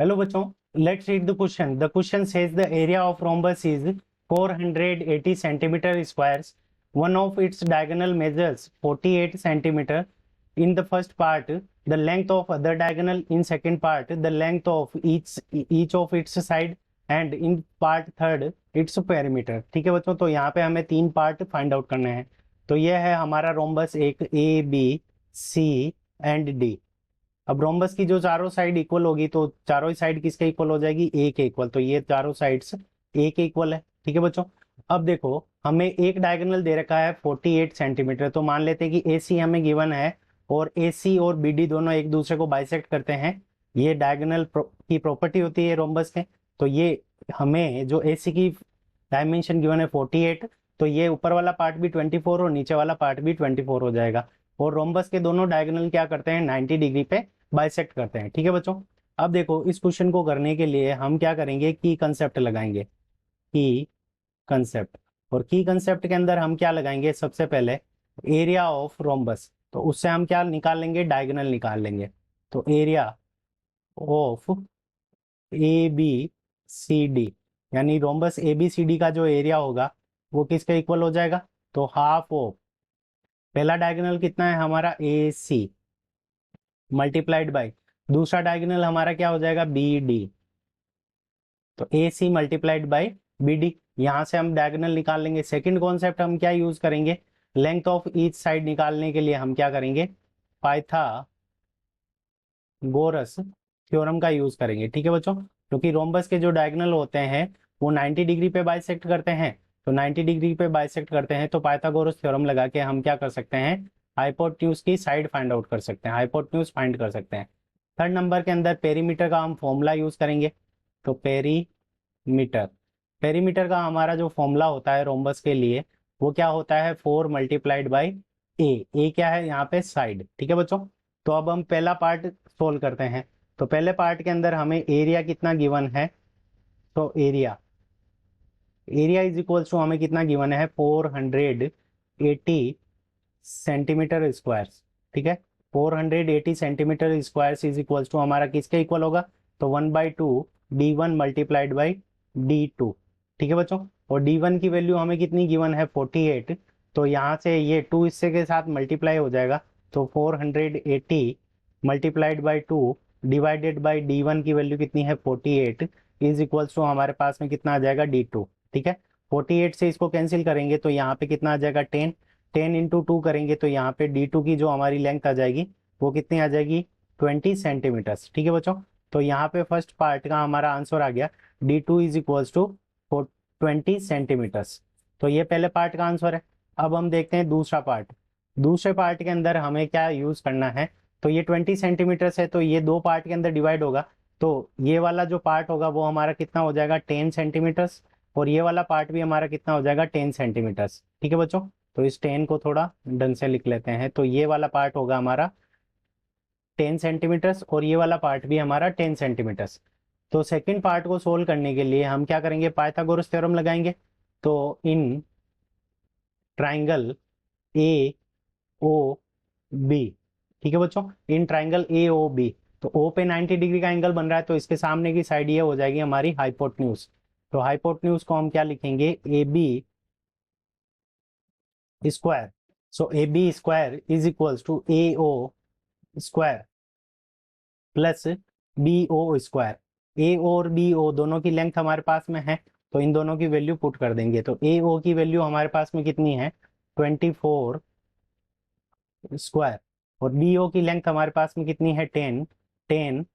Hello बच्चों, let's read the question. The question says the area of rhombus is 480 centimeter squares. One of its diagonal measures 48 centimeter. In the first part, the length of other diagonal. In second part, the length of each of its side. And in part third, its perimeter. ठीक है बच्चों, तो यहाँ पे हमें तीन part find out करने हैं। तो ये है हमारा रोम्बस, एक A B C and D. अब रोम्बस की जो चारों साइड इक्वल होगी तो चारों ही साइड किसके इक्वल हो जाएगी, ए के इक्वल। तो ये चारों साइड्स ए के इक्वल है। ठीक है बच्चों, अब देखो हमें एक डायगोनल दे रखा है 48 सेंटीमीटर। तो मान लेते हैं कि ए सी हमें गिवन है और ए सी और बी डी दोनों एक दूसरे को बाइसेक्ट करते हैं। ये डायगोनल की प्रॉपर्टी होती है रोम्बस के। तो ये हमें जो ए सी की डायमेंशन गिवन है 48, तो ये ऊपर वाला पार्ट भी 24 और नीचे वाला पार्ट भी 24 हो जाएगा। और रोम्बस के दोनों डायगोनल क्या करते हैं, 90 डिग्री पे बाइसेक्ट करते हैं। ठीक है बच्चों, अब देखो इस क्वेश्चन को करने के लिए हम क्या करेंगे, की कंसेप्ट लगाएंगे। की कंसेप्ट, और की कंसेप्ट के अंदर हम क्या लगाएंगे, सबसे पहले एरिया ऑफ रोम्बस। तो उससे हम क्या निकाल लेंगे, डायगोनल निकाल लेंगे। तो area of A B C D, यानी rhombus A B C D का जो एरिया होगा वो किसके इक्वल हो जाएगा, तो हाफ ऑफ पहला डायगोनल कितना है हमारा, ए सी मल्टीप्लाइड बाय दूसरा डायगोनल हमारा क्या हो जाएगा, बी डी। तो A C multiplied by B D, यहां से हम डायगोनल निकाल लेंगे। सेकंड कॉन्सेप्ट हम क्या यूज करेंगे, लेंथ ऑफ ईच साइड निकालने के लिए हम क्या करेंगे, पाइथागोरस थ्योरम का यूज करेंगे। ठीक है बच्चों, क्योंकि रोम्बस के जो डायगोनल होते हैं वो 90 डिग्री पे बाइसेक्ट करते हैं। तो 90 डिग्री पे बाइसेक्ट करते हैं तो पाइथागोरस थ्योरम लगा के हम क्या कर सकते हैं, हाइपोटेन्यूज की साइड फाइंड आउट कर सकते हैं, हाइपोटेन्यूज फाइंड कर सकते हैं। थर्ड नंबर के अंदर पेरीमीटर का हम फॉर्मूला यूज करेंगे। तो पेरीमीटर, पेरीमीटर का हमारा जो फॉर्मूला होता है रोम्बस के लिए वो क्या होता है, 4 मल्टीप्लाइड बाई ए क्या है यहाँ पे, साइड। ठीक है बच्चों, तो अब हम पहला पार्ट सोल्व करते हैं। तो पहले पार्ट के अंदर हमें एरिया कितना गिवन है, तो area area is equal to हमें कितना गिवन है, 480 सेंटीमीटर स्क्वायर। ठीक है, 480 centimetre square is equal to हमारा किसके इक्वल होगा, तो 1/2 d1 मल्टीप्लाइड बाई d2। ठीक है बच्चों, और d1 की वैल्यू हमें कितनी गिवन है, 48। तो यहाँ से ये 2 इससे के साथ मल्टीप्लाई हो जाएगा। तो 480 multiplied by 2 divided by d1 की वैल्यू कितनी है, 48 इज इक्वल टू हमारे पास में कितना आ जाएगा, d2। ठीक है, 48 से इसको कैंसिल करेंगे तो यहाँ पे कितना आ जाएगा, 10। 10 इंटू 2 करेंगे तो यहाँ पे d2 की जो हमारी लेंथ आ जाएगी वो कितनी आ जाएगी, 20 सेंटीमीटर्स। ठीक है बच्चों, तो यहाँ पे फर्स्ट पार्ट का हमारा आंसर आ गया, d2 is equals to 20 centimetres. तो ये पहले पार्ट का आंसर है। अब हम देखते हैं दूसरा पार्ट। दूसरे पार्ट के अंदर हमें क्या यूज करना है, तो ये 20 सेंटीमीटर्स है तो ये दो पार्ट के अंदर डिवाइड होगा। तो ये वाला जो पार्ट होगा वो हमारा कितना हो जाएगा, 10 सेंटीमीटर्स, और ये वाला पार्ट भी हमारा कितना हो जाएगा, 10 सेंटीमीटर्स। ठीक है बच्चों, तो इस 10 को थोड़ा ढंग से लिख लेते हैं। तो ये वाला पार्ट होगा हमारा 10 सेंटीमीटर्स और ये वाला पार्ट भी हमारा 10 सेंटीमीटर्स। तो सेकंड पार्ट को सोल्व करने के लिए हम क्या करेंगे, पाइथागोरस थ्योरम लगाएंगे। तो in triangle A O B, ठीक है बच्चों, in triangle A O B, तो ओ पे 90 डिग्री का एंगल बन रहा है तो इसके सामने की साइड ये हो जाएगी हमारी हाइपोटेन्यूज। तो हाइपोटेन्यूज को हम क्या लिखेंगे, A B square. So A B square is equals to A O square plus B O square. A और बी ओ दोनों की लेंथ हमारे पास में है तो इन दोनों की वैल्यू पुट कर देंगे। तो ए ओ की वैल्यू हमारे पास में कितनी है, 24 स्क्वायर, और बी ओ की लेंथ हमारे पास में कितनी है, 10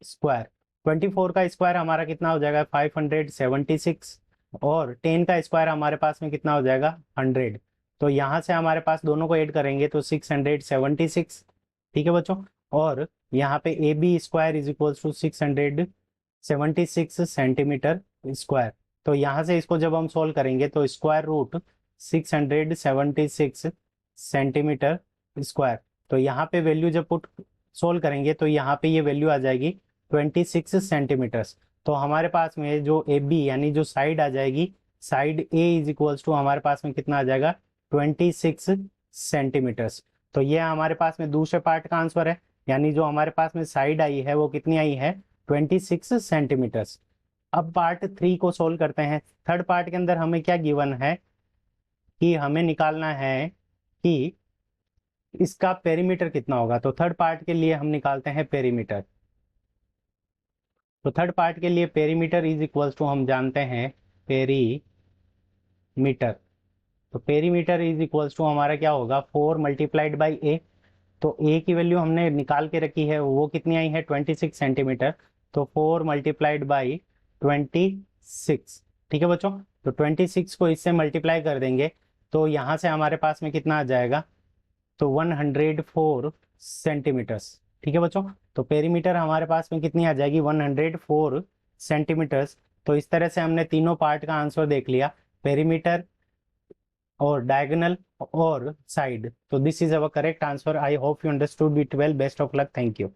स्क्वायर। 24 का स्क्वायर हमारा कितना हो जाएगा, 576, और 10 का स्क्वायर हमारे पास में कितना हो जाएगा, 100। तो यहाँ से हमारे पास दोनों को ऐड करेंगे तो 676। ठीक है बच्चों, और यहाँ पे A B square is equal to 676 centimetre square. तो यहाँ से इसको जब हम सोल्व करेंगे तो स्क्वायर रूट 676 सेंटीमीटर स्क्वायर। तो यहाँ पे वैल्यू जब पुट सोल्व करेंगे तो यहाँ पे ये वैल्यू आ जाएगी 26 सेंटीमीटर्स। तो हमारे पास में जो ए बी यानी जो साइड आ जाएगी, side A is equals to हमारे पास में कितना आ जाएगा, 26 सेंटीमीटर्स। तो ये हमारे पास में दूसरे पार्ट का आंसर है, यानी जो हमारे पास में साइड आई है वो कितनी आई है, 26 सेंटीमीटर्स। अब पार्ट 3 को सोल्व करते हैं। थर्ड पार्ट के अंदर हमें क्या गिवन है कि हमें निकालना है कि इसका पेरीमीटर कितना होगा। तो थर्ड पार्ट के लिए हम निकालते हैं पेरीमीटर। तो थर्ड पार्ट के लिए पेरीमीटर इज इक्वल्स टू हम जानते हैं पेरीमीटर। तो पेरीमीटर इज इक्वल्स टू हमारा क्या होगा 4 मल्टीप्लाइड बाई ए। तो ए की वैल्यू हमने निकाल के रखी है, वो कितनी आई है 26 सेंटीमीटर। तो 4 मल्टीप्लाइड बाई 26। ठीक है बच्चों, तो 26 को इससे मल्टीप्लाई कर देंगे तो यहाँ से हमारे पास में कितना आ जाएगा, तो 104 सेंटीमीटर्स। ठीक है बच्चों, तो पेरीमीटर हमारे पास में कितनी आ जाएगी 104 सेंटीमीटर्स। तो इस तरह से हमने तीनों पार्ट का आंसर देख लिया, पेरीमीटर और डायगोनल और साइड। तो this is our correct answer. I hope you understood it well. Best of luck. Thank you.